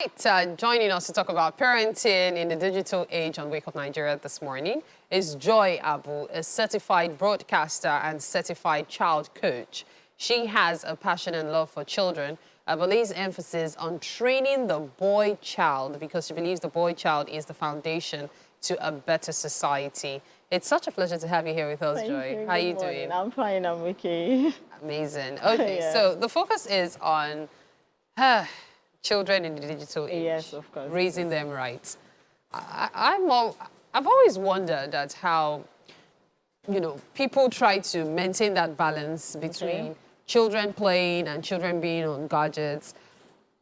Right, joining us to talk about parenting in the digital age on Wake Up Nigeria this morning is Joy Abu, a certified broadcaster and certified child coach. She has a passion and love for children, but lays emphasis on training the boy child because she believes the boy child is the foundation to a better society. It's such a pleasure to have you here with us, Thank Joy. you. How are you Good morning. doing? I'm fine. I'm okay. Amazing. Okay, Yeah. so the focus is on children in the digital age. Yes, of course. Raising them right. I've always wondered at how, people try to maintain that balance between children playing and children being on gadgets.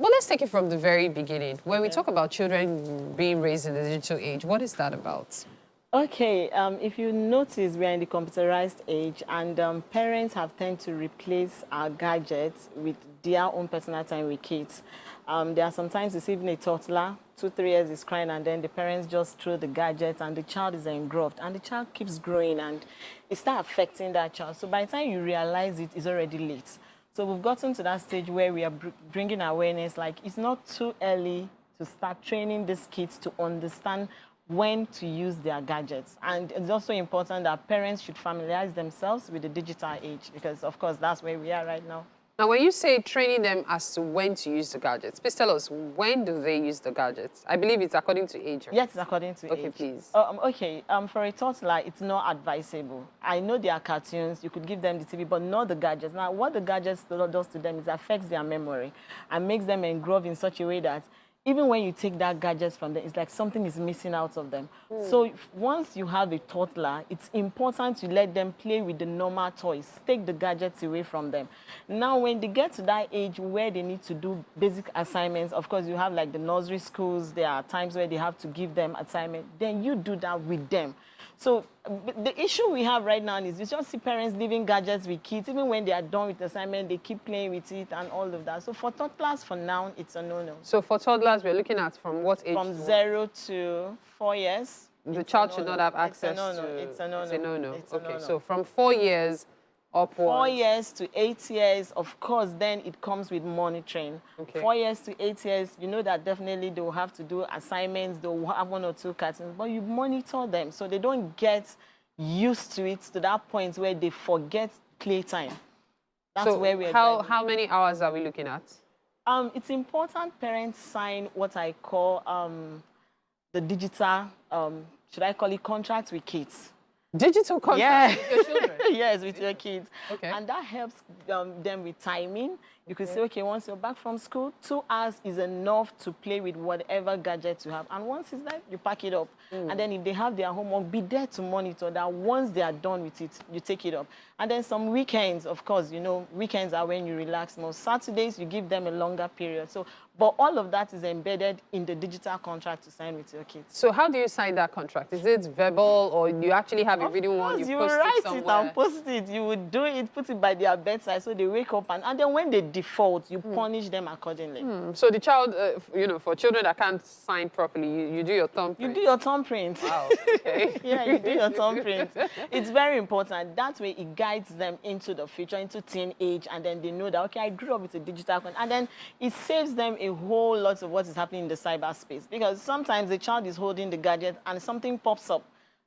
But let's take it from the very beginning. When we talk about children being raised in the digital age, what is that about? Okay, if you notice, we are in the computerized age, and parents have tended to replace our gadgets with their own personal time with kids. There are sometimes it's even a toddler, 2-3 years is crying, and then the parents just throw the gadget, and the child is engulfed, and the child keeps growing, and it starts affecting that child. So by the time you realize it, it's already late. So we've gotten to that stage where we are bringing awareness, like it's not too early to start training these kids to understand when to use their gadgets. And it's also important that parents should familiarize themselves with the digital age because, of course, that's where we are right now. Now, when you say training them as to when to use the gadgets, please tell us, when do they use the gadgets? I believe it's according to age, right? Yes, it's according to age. Okay, please. For a toddler, it's not advisable. I know there are cartoons, you could give them the TV, but not the gadgets. Now, what the gadgets does to them is affects their memory and makes them engrow in such a way that even when you take that gadgets from them, it's like something is missing out of them. So once you have a toddler, it's important to let them play with the normal toys. Take the gadgets away from them. Now, when they get to that age where they need to do basic assignments, of course, you have like the nursery schools, there are times where they have to give them assignment. Then you do that with them. So the issue we have right now is you just see parents leaving gadgets with kids. Even when they are done with the assignment, they keep playing with it and all of that. So for toddlers, for now, it's a no-no. So for toddlers, we're looking at from what age? From 0 to 4 years. The child should not have access to... It's a no-no. It's a no-no. It's a okay, no-no. so from 4 years upwards. 4 years to 8 years, of course, then it comes with monitoring. Okay. 4 years to 8 years, you know that definitely they will have to do assignments, they'll have 1 or 2 cartoons, but you monitor them so they don't get used to it to that point where they forget playtime. That's so where we're how many hours are we looking at? It's important parents sign what I call the digital, should I call it contracts with kids. Digital contract with your children? Yes, with your kids. Okay. And that helps them with timing. You could say, okay, once you're back from school, 2 hours is enough to play with whatever gadget you have. And once it's there, you pack it up. And then if they have their homework, be there to monitor that once they are done with it, you take it up. And then some weekends, of course, you know, weekends are when you relax more. Saturdays, you give them a longer period. So, but all of that is embedded in the digital contract to sign with your kids. So how do you sign that contract? Is it verbal or you actually have a written one, you post write it somewhere? it and post it. You would do it, put it by their bedside so they wake up and then when they default, you punish them accordingly. So the child, for children that can't sign properly, you do your thumbprint. You do your thumbprint. Wow, okay. Yeah, you do your thumbprint. It's very important. That way it guides them into the future, into teenage, and then they know that, okay, I grew up with a digital content. And then it saves them a whole lot of what is happening in the cyberspace. Because sometimes the child is holding the gadget and something pops up.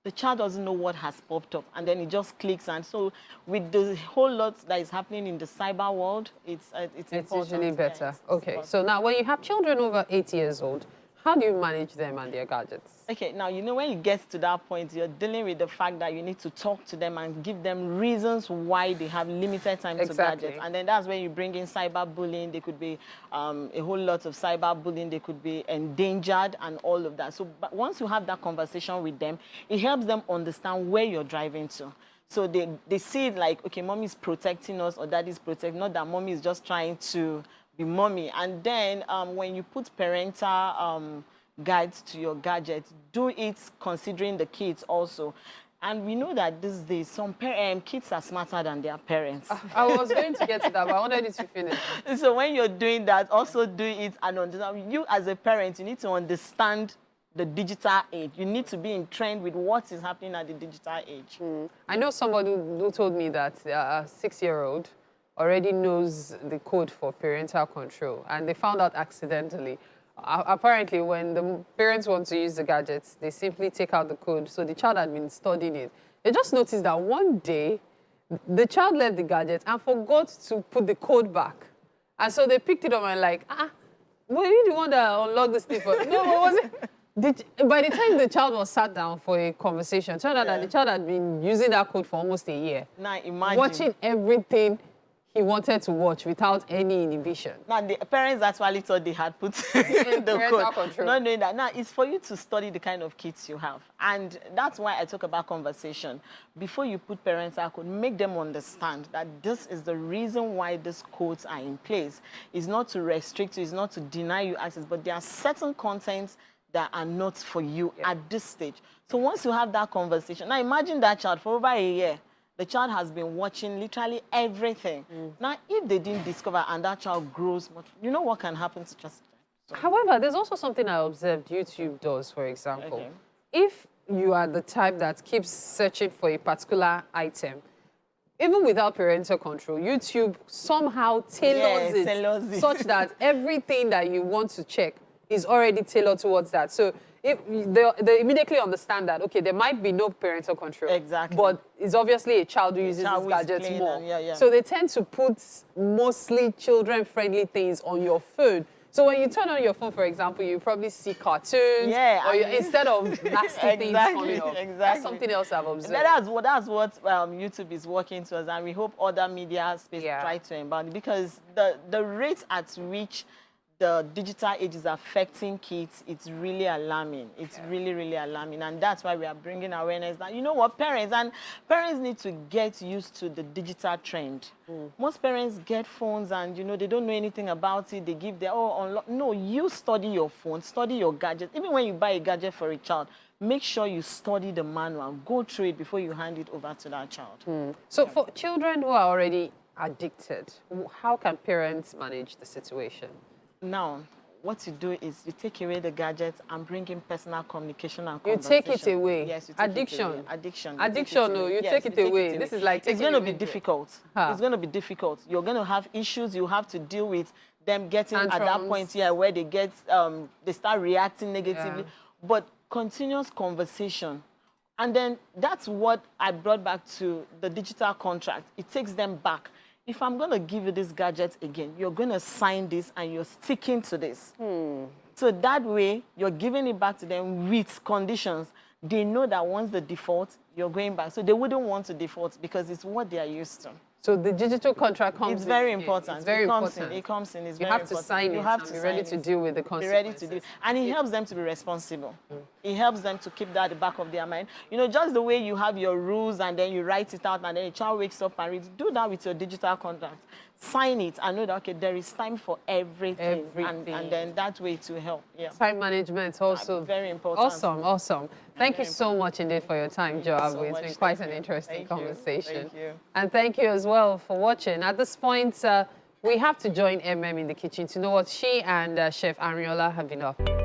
The child doesn't know what has popped up, and then it just clicks. And so with the whole lot that is happening in the cyber world, it's usually better. Yeah, okay, so now when you have children over 8 years old, how do you manage them and their gadgets? Okay, now, you know, when it gets to that point, you're dealing with the fact that you need to talk to them and give them reasons why they have limited time to gadgets. And then that's when you bring in cyberbullying. There could be a whole lot of cyberbullying. They could be endangered and all of that. So but once you have that conversation with them, it helps them understand where you're driving to. So they see it like, okay, mommy is protecting us or daddy's protecting, not that mommy is just trying to be mommy. And then when you put parental guides to your gadgets, do it considering the kids also. And we know that these days, some kids are smarter than their parents. I was going to get to that, but I wanted you to finish. So when you're doing that, also do it and understand. You as a parent, you need to understand the digital age. You need to be in trend with what is happening at the digital age. I know somebody who told me that a 6-year-old already knows the code for parental control, and they found out accidentally. Apparently, when the parents want to use the gadgets, they simply take out the code. So the child had been studying it. They just noticed that one day, the child left the gadget and forgot to put the code back. And so they picked it up and like, were you the one that unlocked this thing for? No, what was it? By the time the child was sat down for a conversation, it turned out that the child had been using that code for almost a year. Now imagine. Watching everything he wanted to watch without any inhibition. Now, the parents actually thought they had put the code. Control. Not knowing that. Now, it's for you to study the kind of kids you have. And that's why I talk about conversation. Before you put parental code, make them understand that this is the reason why these codes are in place. It's not to restrict you, it's not to deny you access, but there are certain contents that are not for you at this stage. So once you have that conversation, now imagine that child for over a year. The child has been watching literally everything. Now, if they didn't discover and that child grows much, you know what can happen to just so. However, there's also something I observed YouTube does, for example. Okay. If you are the type that keeps searching for a particular item, even without parental control, YouTube somehow tailors it such that everything that you want to check is already tailored towards that. So if they immediately understand that, okay, there might be no parental control. Exactly. But it's obviously a child who uses these gadgets more. So they tend to put mostly children-friendly things on your phone. So when you turn on your phone, for example, you probably see cartoons, or instead of nasty things coming up. Exactly. That's something else I've observed. That's what YouTube is working towards, and we hope other media space try to embody, because the rate at which the digital age is affecting kids, it's really alarming. It's really, really alarming. And that's why we are bringing awareness that, you know what, parents need to get used to the digital trend. Most parents get phones and, you know, they don't know anything about it. They give their, no, you study your phone, study your gadget. Even when you buy a gadget for a child, make sure you study the manual, go through it before you hand it over to that child. So for children who are already addicted, how can parents manage the situation? Now, what you do is you take away the gadgets and bring in personal communication and conversation. You take it away. Yes, you take Addiction. It away. Addiction. Addiction, no, you take it away. This is like it's going to be difficult. It's going to be difficult. You're going to have issues. You have to deal with them getting at that point where they get they start reacting negatively. But continuous conversation. And then that's what I brought back to the digital contract. It takes them back. If I'm going to give you this gadget again, you're going to sign this and you're sticking to this. So that way, you're giving it back to them with conditions. They know that once the default, you're going back. So they wouldn't want to default because it's what they are used to. So the digital contract comes in. It's very important. It's very important. It comes in. It's you very have important. To sign you it have and to be ready to deal with the consequences. Be ready to do it. And it helps them to be responsible. It helps them to keep that at the back of their mind. You know, just the way you have your rules and then you write it out and then a child wakes up and reads, do that with your digital contract. Sign it and know that, okay, there is time for everything. And then that way to help. Time management also. Very important. Awesome, awesome. Thank you so much indeed for your time, Joabu. It's been quite an interesting conversation. Thank you. And thank you as well for watching. At this point, we have to join MM in the kitchen to know what she and Chef Ariola have been up.